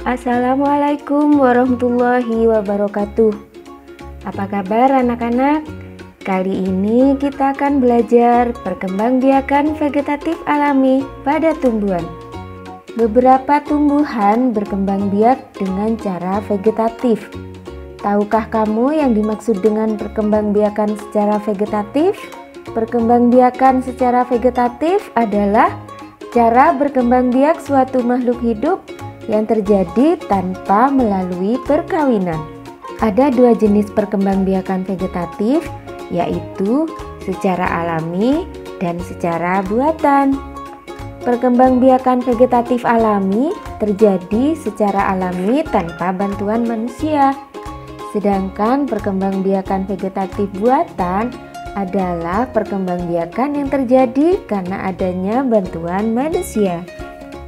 Assalamualaikum warahmatullahi wabarakatuh. Apa kabar anak-anak? Kali ini kita akan belajar perkembangbiakan vegetatif alami pada tumbuhan. Beberapa tumbuhan berkembang biak dengan cara vegetatif. Tahukah kamu yang dimaksud dengan perkembangbiakan secara vegetatif? Perkembangbiakan secara vegetatif adalah cara berkembang biak suatu makhluk hidup yang terjadi tanpa melalui perkawinan. Ada dua jenis perkembangbiakan vegetatif, yaitu secara alami dan secara buatan. Perkembangbiakan vegetatif alami terjadi secara alami tanpa bantuan manusia. Sedangkan perkembangbiakan vegetatif buatan adalah perkembangbiakan yang terjadi karena adanya bantuan manusia.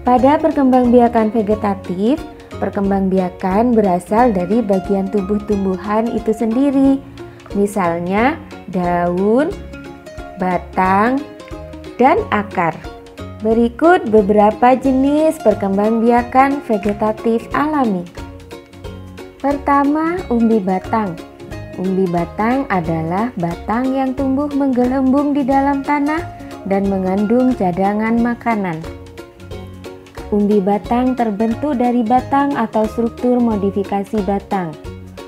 Pada perkembangbiakan vegetatif, perkembangbiakan berasal dari bagian tubuh tumbuhan itu sendiri, misalnya daun, batang, dan akar. Berikut beberapa jenis perkembangbiakan vegetatif alami. Pertama, umbi batang. Umbi batang adalah batang yang tumbuh menggelembung di dalam tanah dan mengandung cadangan makanan. Umbi batang terbentuk dari batang atau struktur modifikasi batang.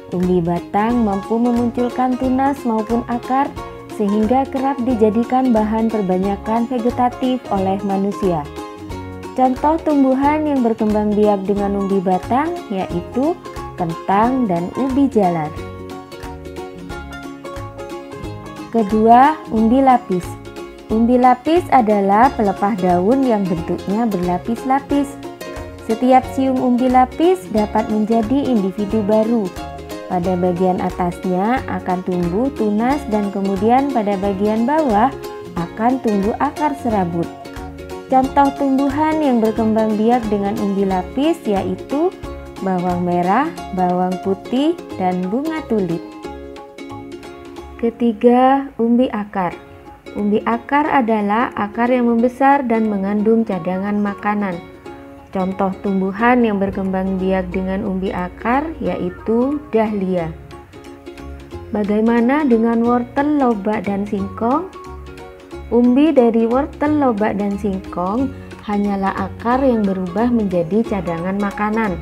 Umbi batang mampu memunculkan tunas maupun akar sehingga kerap dijadikan bahan perbanyakan vegetatif oleh manusia. Contoh tumbuhan yang berkembang biak dengan umbi batang yaitu kentang dan ubi jalar. Kedua, umbi lapis. Umbi lapis adalah pelepah daun yang bentuknya berlapis-lapis. Setiap siung umbi lapis dapat menjadi individu baru. Pada bagian atasnya akan tumbuh tunas dan kemudian pada bagian bawah akan tumbuh akar serabut. Contoh tumbuhan yang berkembang biak dengan umbi lapis yaitu bawang merah, bawang putih, dan bunga tulip. Ketiga, umbi akar. Umbi akar adalah akar yang membesar dan mengandung cadangan makanan. Contoh tumbuhan yang berkembang biak dengan umbi akar yaitu dahlia. Bagaimana dengan wortel, lobak, dan singkong? Umbi dari wortel, lobak, dan singkong hanyalah akar yang berubah menjadi cadangan makanan.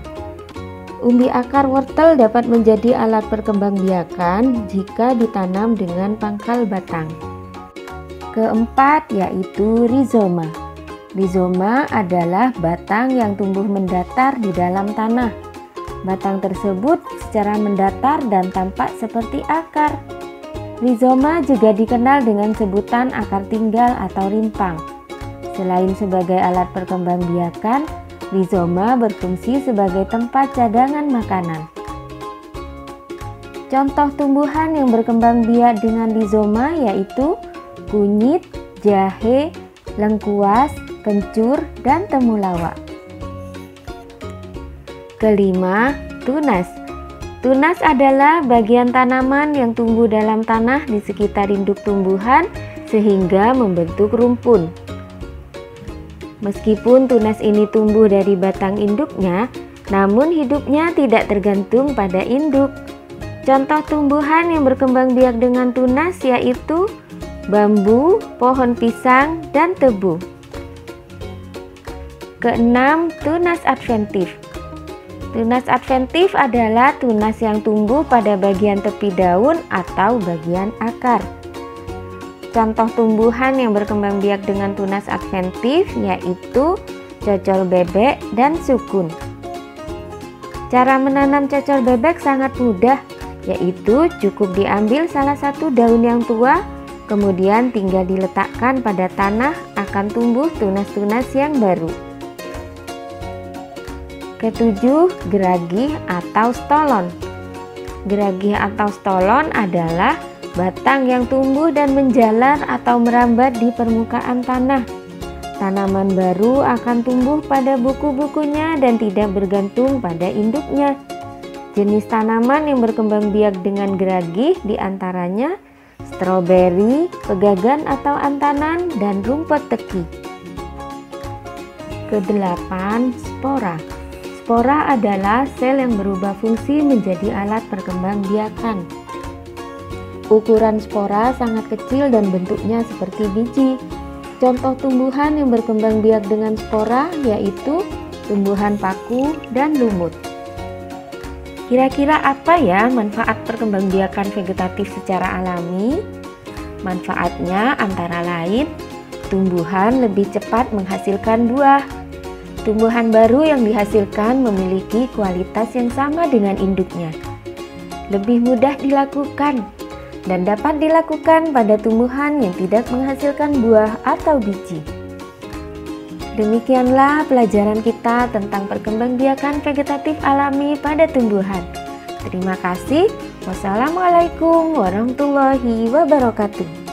Umbi akar wortel dapat menjadi alat perkembangbiakan jika ditanam dengan pangkal batang. Keempat, yaitu rizoma. Rizoma adalah batang yang tumbuh mendatar di dalam tanah. Batang tersebut secara mendatar dan tampak seperti akar. Rizoma juga dikenal dengan sebutan akar tinggal atau rimpang. Selain sebagai alat perkembangbiakan, rizoma berfungsi sebagai tempat cadangan makanan. Contoh tumbuhan yang berkembang biak dengan rizoma yaitu kunyit, jahe, lengkuas, kencur, dan temulawak. Kelima, tunas. Tunas adalah bagian tanaman yang tumbuh dalam tanah di sekitar induk tumbuhan sehingga membentuk rumpun. Meskipun tunas ini tumbuh dari batang induknya, namun hidupnya tidak tergantung pada induk. Contoh tumbuhan yang berkembang biak dengan tunas yaitu bambu, pohon pisang, dan tebu. Keenam, tunas adventif. Tunas adventif adalah tunas yang tumbuh pada bagian tepi daun atau bagian akar. Contoh tumbuhan yang berkembang biak dengan tunas adventif yaitu cocol bebek dan sukun. Cara menanam cocol bebek sangat mudah, yaitu cukup diambil salah satu daun yang tua, kemudian tinggal diletakkan pada tanah, akan tumbuh tunas-tunas yang baru. Ketujuh, geragih atau stolon. Geragih atau stolon adalah batang yang tumbuh dan menjalar atau merambat di permukaan tanah. Tanaman baru akan tumbuh pada buku-bukunya dan tidak bergantung pada induknya. Jenis tanaman yang berkembang biak dengan geragih diantaranya stroberi, pegagan atau antanan, dan rumput teki. Kedelapan, spora. Spora adalah sel yang berubah fungsi menjadi alat perkembangbiakan. Ukuran spora sangat kecil dan bentuknya seperti biji. Contoh tumbuhan yang berkembang biak dengan spora yaitu tumbuhan paku dan lumut. Kira-kira apa ya manfaat perkembangbiakan vegetatif secara alami? Manfaatnya antara lain, tumbuhan lebih cepat menghasilkan buah. Tumbuhan baru yang dihasilkan memiliki kualitas yang sama dengan induknya. Lebih mudah dilakukan dan dapat dilakukan pada tumbuhan yang tidak menghasilkan buah atau biji. Demikianlah pelajaran kita tentang perkembangbiakan vegetatif alami pada tumbuhan. Terima kasih. Wassalamualaikum warahmatullahi wabarakatuh.